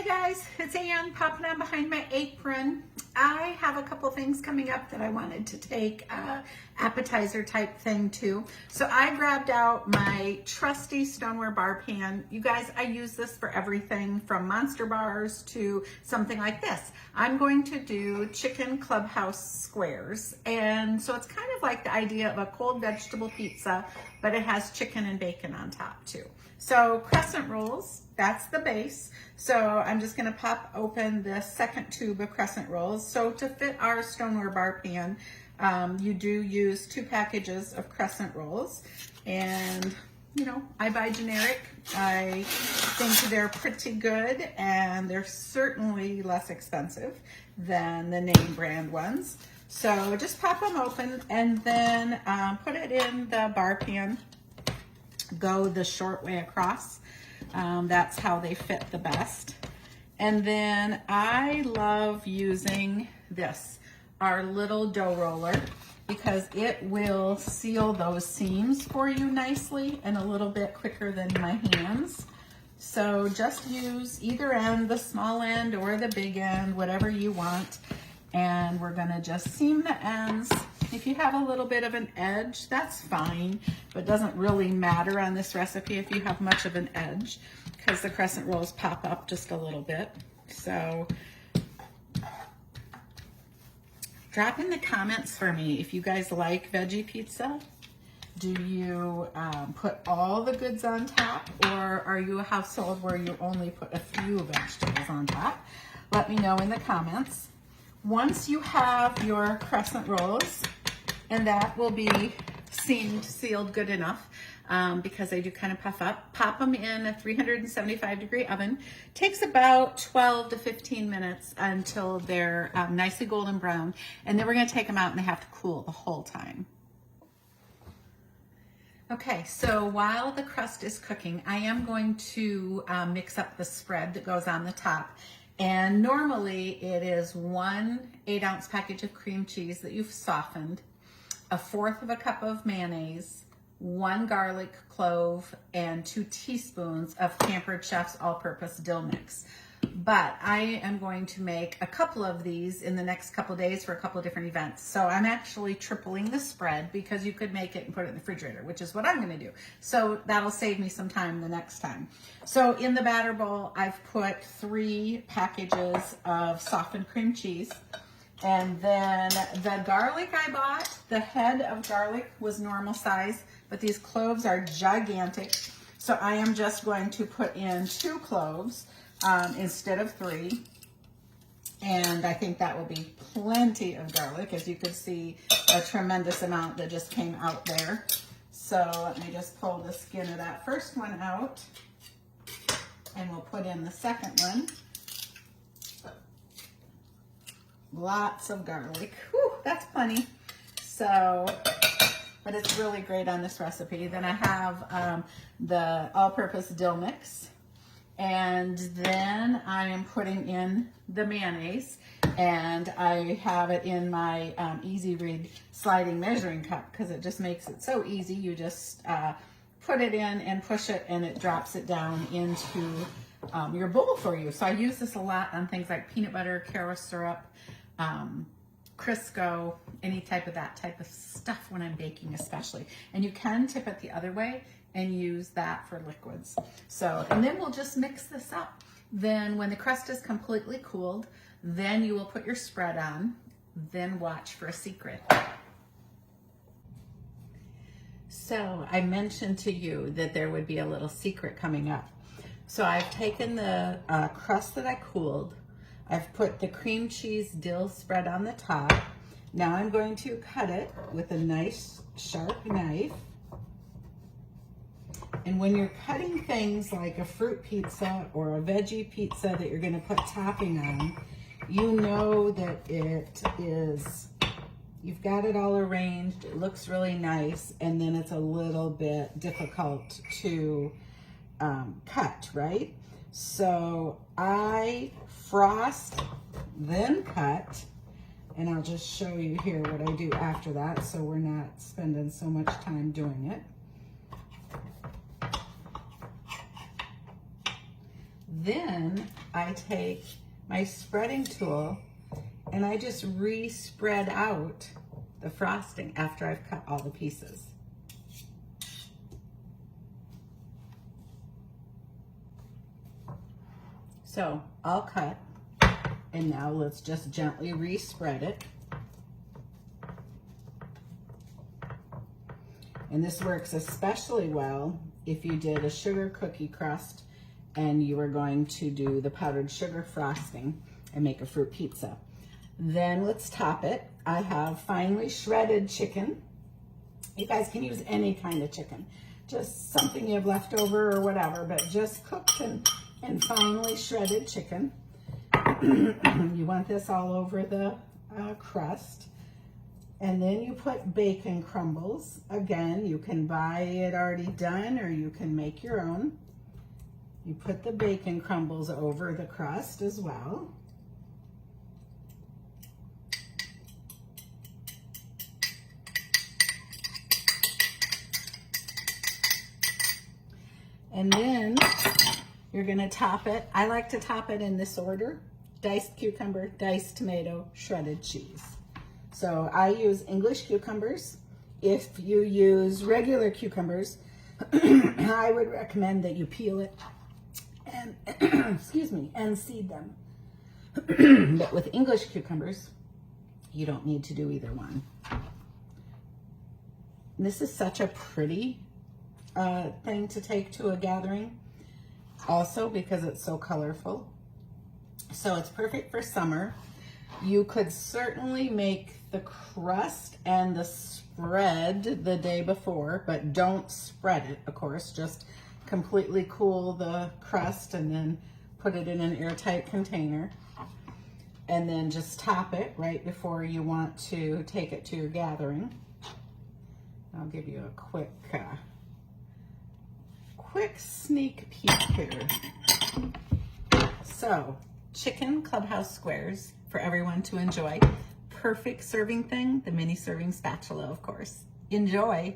Hey guys, it's Ann popping on behind my apron. I have a couple things coming up that I wanted to take appetizer type thing too. So I grabbed out my trusty stoneware bar pan. You guys, I use this for everything from monster bars to something like this. I'm going to do chicken Clubhouse squares. And so it's kind of like the idea of a cold vegetable pizza, but it has chicken and bacon on top too. So crescent rolls, that's the base. So I'm just gonna pop open the second tube of crescent rolls. So to fit our stoneware bar pan, you do use 2 packages of crescent rolls. And you know, I buy generic. I think they're pretty good and they're certainly less expensive than the name brand ones. So just pop them open and then put it in the bar pan. Go the short way across. That's how they fit the best. And then I love using this, our little dough roller, because it will seal those seams for you nicely and a little bit quicker than my hands. So just use either end, the small end or the big end, whatever you want. And we're gonna just seam the ends. If you have a little bit of an edge, that's fine, but it doesn't really matter on this recipe if you have much of an edge, because the crescent rolls pop up just a little bit. So drop in the comments for me if you guys like veggie pizza. Do you put all the goods on top, or are you a household where you only put a few vegetables on top? Let me know in the comments. Once you have your crescent rolls, and that will be sealed good enough because they do kind of puff up, pop them in a 375-degree oven. Takes about 12 to 15 minutes until they're nicely golden brown, and then we're going to take them out and they have to cool the whole time. Okay, so while the crust is cooking, I am going to mix up the spread that goes on the top. And normally it is 1 8-ounce package of cream cheese that you've softened, 1/4 of a cup of mayonnaise, 1 garlic clove, and 2 teaspoons of Pampered Chef's all-purpose dill mix. But I am going to make a couple of these in the next couple of days for a couple of different events. So I'm actually tripling the spread because you could make it and put it in the refrigerator, which is what I'm going to do. So that'll save me some time the next time. So in the batter bowl, I've put 3 packages of softened cream cheese. And then the garlic I bought, the head of garlic was normal size, but these cloves are gigantic. So I am just going to put in 2 cloves instead of 3. And I think that will be plenty of garlic. As you could see, a tremendous amount that just came out there. So let me just pull the skin of that first one out. And we'll put in the second one. Lots of garlic. Whew, that's plenty. So, but it's really great on this recipe. Then I have the all-purpose dill mix. And then I am putting in the mayonnaise. And I have it in my Easy Read sliding measuring cup because it just makes it so easy. You just put it in and push it and it drops it down into your bowl for you. So I use this a lot on things like peanut butter, Karo syrup, Crisco, any type of that type of stuff when I'm baking especially. And you can tip it the other way and use that for liquids. So, and then we'll just mix this up. Then when the crust is completely cooled, then you will put your spread on, then watch for a secret. So I mentioned to you that there would be a little secret coming up. So I've taken the crust that I cooled, I've put the cream cheese dill spread on the top. Now I'm going to cut it with a nice sharp knife. And when you're cutting things like a fruit pizza or a veggie pizza that you're going to put topping on, you know that it is, you've got it all arranged, it looks really nice, and then it's a little bit difficult to cut, right? So I frost, then cut, and I'll just show you here what I do after that so we're not spending so much time doing it. Then I take my spreading tool and I just re-spread out the frosting after I've cut all the pieces. So all cut, and now let's just gently re-spread it. And this works especially well if you did a sugar cookie crust and you were going to do the powdered sugar frosting and make a fruit pizza. Then let's top it. I have finely shredded chicken. You guys can use any kind of chicken, just something you have left over or whatever, but just cooked and finely shredded chicken. You want this all over the crust. And then you put bacon crumbles. Again, you can buy it already done or you can make your own. You put the bacon crumbles over the crust as well. And then you're gonna top it. I like to top it in this order: diced cucumber, diced tomato, shredded cheese. So I use English cucumbers. If you use regular cucumbers, I would recommend that you peel it and excuse me, and seed them. But with English cucumbers, you don't need to do either one. And this is such a pretty thing to take to a gathering, also because it's so colorful. So it's perfect for summer. You could certainly make the crust and the spread the day before, but don't spread it, of course. Just completely cool the crust and then put it in an airtight container. And then just top it right before you want to take it to your gathering. I'll give you a quick sneak peek here. So, chicken Clubhouse squares for everyone to enjoy. Perfect serving thing, the mini serving spatula, of course. Enjoy.